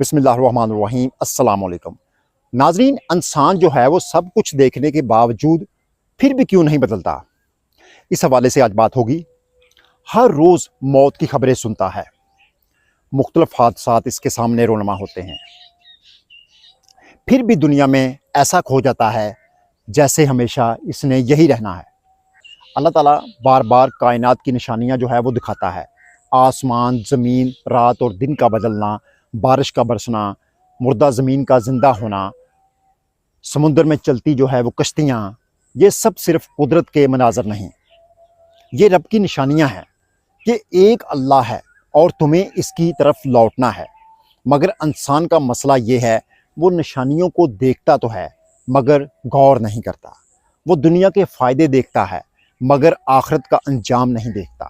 بسم اللہ الرحمن الرحیم۔ السلام علیکم ناظرین، انسان جو ہے وہ سب کچھ دیکھنے کے باوجود پھر بھی کیوں نہیں بدلتا؟ اس حوالے سے آج بات ہوگی۔ ہر روز موت کی خبریں سنتا ہے، مختلف حادثات اس کے سامنے رونما ہوتے ہیں، پھر بھی دنیا میں ایسا کھو جاتا ہے جیسے ہمیشہ اس نے یہی رہنا ہے۔ اللہ تعالیٰ بار بار کائنات کی نشانیاں جو ہے وہ دکھاتا ہے۔ آسمان، زمین، رات اور دن کا بدلنا، بارش کا برسنا، مردہ زمین کا زندہ ہونا، سمندر میں چلتی جو ہے وہ کشتیاں، یہ سب صرف قدرت کے مناظر نہیں، یہ رب کی نشانیاں ہیں کہ ایک اللہ ہے اور تمہیں اس کی طرف لوٹنا ہے۔ مگر انسان کا مسئلہ یہ ہے، وہ نشانیوں کو دیکھتا تو ہے مگر غور نہیں کرتا۔ وہ دنیا کے فائدے دیکھتا ہے مگر آخرت کا انجام نہیں دیکھتا۔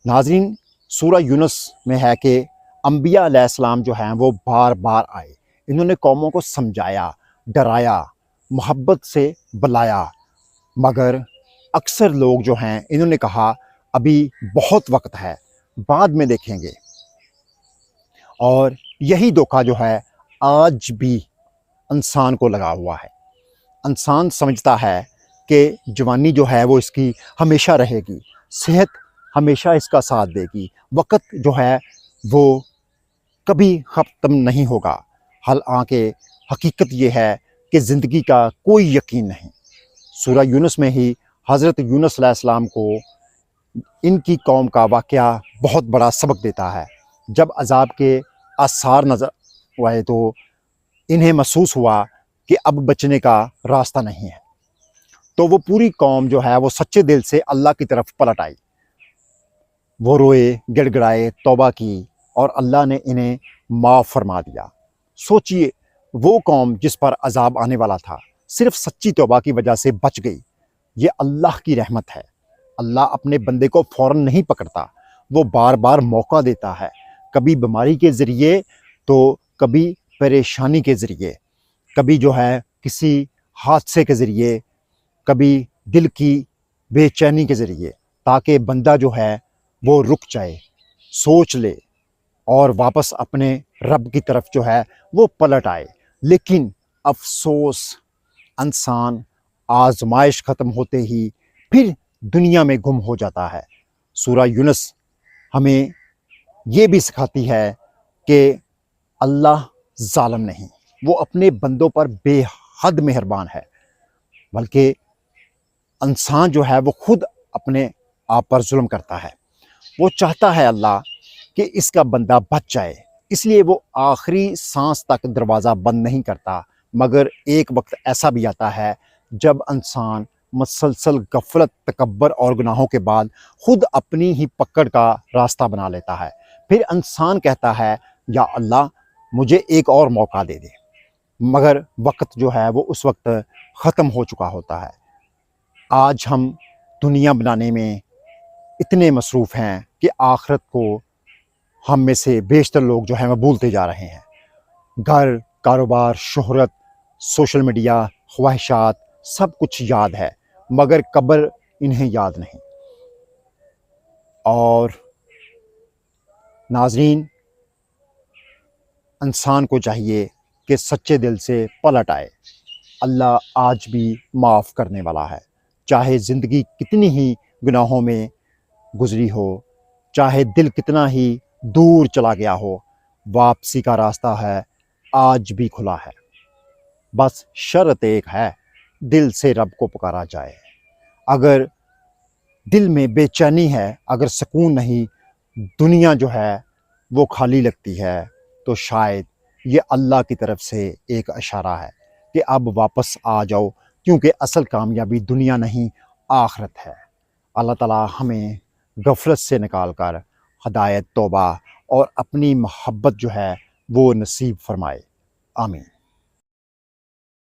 ناظرین، سورہ یونس میں ہے کہ انبیاء علیہ السلام جو ہیں وہ بار بار آئے، انہوں نے قوموں کو سمجھایا، ڈرایا، محبت سے بلایا، مگر اکثر لوگ جو ہیں انہوں نے کہا ابھی بہت وقت ہے، بعد میں دیکھیں گے۔ اور یہی دھوکہ جو ہے آج بھی انسان کو لگا ہوا ہے۔ انسان سمجھتا ہے کہ جوانی جو ہے وہ اس کی ہمیشہ رہے گی، صحت ہمیشہ اس کا ساتھ دے گی، وقت جو ہے وہ کبھی ختم نہیں ہوگا۔ حالانکہ حقیقت یہ ہے کہ زندگی کا کوئی یقین نہیں۔ سورہ یونس میں ہی حضرت یونس علیہ السلام کو ان کی قوم کا واقعہ بہت بڑا سبق دیتا ہے۔ جب عذاب کے آثار نظر آئے تو انہیں محسوس ہوا کہ اب بچنے کا راستہ نہیں ہے، تو وہ پوری قوم جو ہے وہ سچے دل سے اللہ کی طرف پلٹ آئی۔ وہ روئے، گڑ گڑائے، توبہ کی اور اللہ نے انہیں معاف فرما دیا۔ سوچئے، وہ قوم جس پر عذاب آنے والا تھا صرف سچی توبہ کی وجہ سے بچ گئی۔ یہ اللہ کی رحمت ہے۔ اللہ اپنے بندے کو فوراً نہیں پکڑتا، وہ بار بار موقع دیتا ہے، کبھی بیماری کے ذریعے تو کبھی پریشانی کے ذریعے، کبھی جو ہے کسی حادثے کے ذریعے، کبھی دل کی بے چینی کے ذریعے، تاکہ بندہ جو ہے وہ رک جائے، سوچ لے اور واپس اپنے رب کی طرف جو ہے وہ پلٹ آئے۔ لیکن افسوس، انسان آزمائش ختم ہوتے ہی پھر دنیا میں گم ہو جاتا ہے۔ سورہ یونس ہمیں یہ بھی سکھاتی ہے کہ اللہ ظالم نہیں، وہ اپنے بندوں پر بے حد مہربان ہے، بلکہ انسان جو ہے وہ خود اپنے آپ پر ظلم کرتا ہے۔ وہ چاہتا ہے اللہ کہ اس کا بندہ بچ جائے، اس لیے وہ آخری سانس تک دروازہ بند نہیں کرتا۔ مگر ایک وقت ایسا بھی آتا ہے جب انسان مسلسل غفلت، تکبر اور گناہوں کے بعد خود اپنی ہی پکڑ کا راستہ بنا لیتا ہے۔ پھر انسان کہتا ہے یا اللہ مجھے ایک اور موقع دے دے، مگر وقت جو ہے وہ اس وقت ختم ہو چکا ہوتا ہے۔ آج ہم دنیا بنانے میں اتنے مصروف ہیں کہ آخرت کو ہم میں سے بیشتر لوگ جو ہیں وہ بھولتے جا رہے ہیں۔ گھر، کاروبار، شہرت، سوشل میڈیا، خواہشات، سب کچھ یاد ہے مگر قبر انہیں یاد نہیں۔ اور ناظرین، انسان کو چاہیے کہ سچے دل سے پلٹ آئے۔ اللہ آج بھی معاف کرنے والا ہے، چاہے زندگی کتنی ہی گناہوں میں گزری ہو، چاہے دل کتنا ہی دور چلا گیا ہو، واپسی کا راستہ ہے آج بھی کھلا ہے۔ بس شرط ایک ہے، دل سے رب کو پکارا جائے۔ اگر دل میں بے چینی ہے، اگر سکون نہیں، دنیا جو ہے وہ خالی لگتی ہے، تو شاید یہ اللہ کی طرف سے ایک اشارہ ہے کہ اب واپس آ جاؤ، کیونکہ اصل کامیابی دنیا نہیں آخرت ہے۔ اللہ تعالیٰ ہمیں غفلت سے نکال کر ہدایت، توبہ اور اپنی محبت جو ہے وہ نصیب فرمائے۔ آمین۔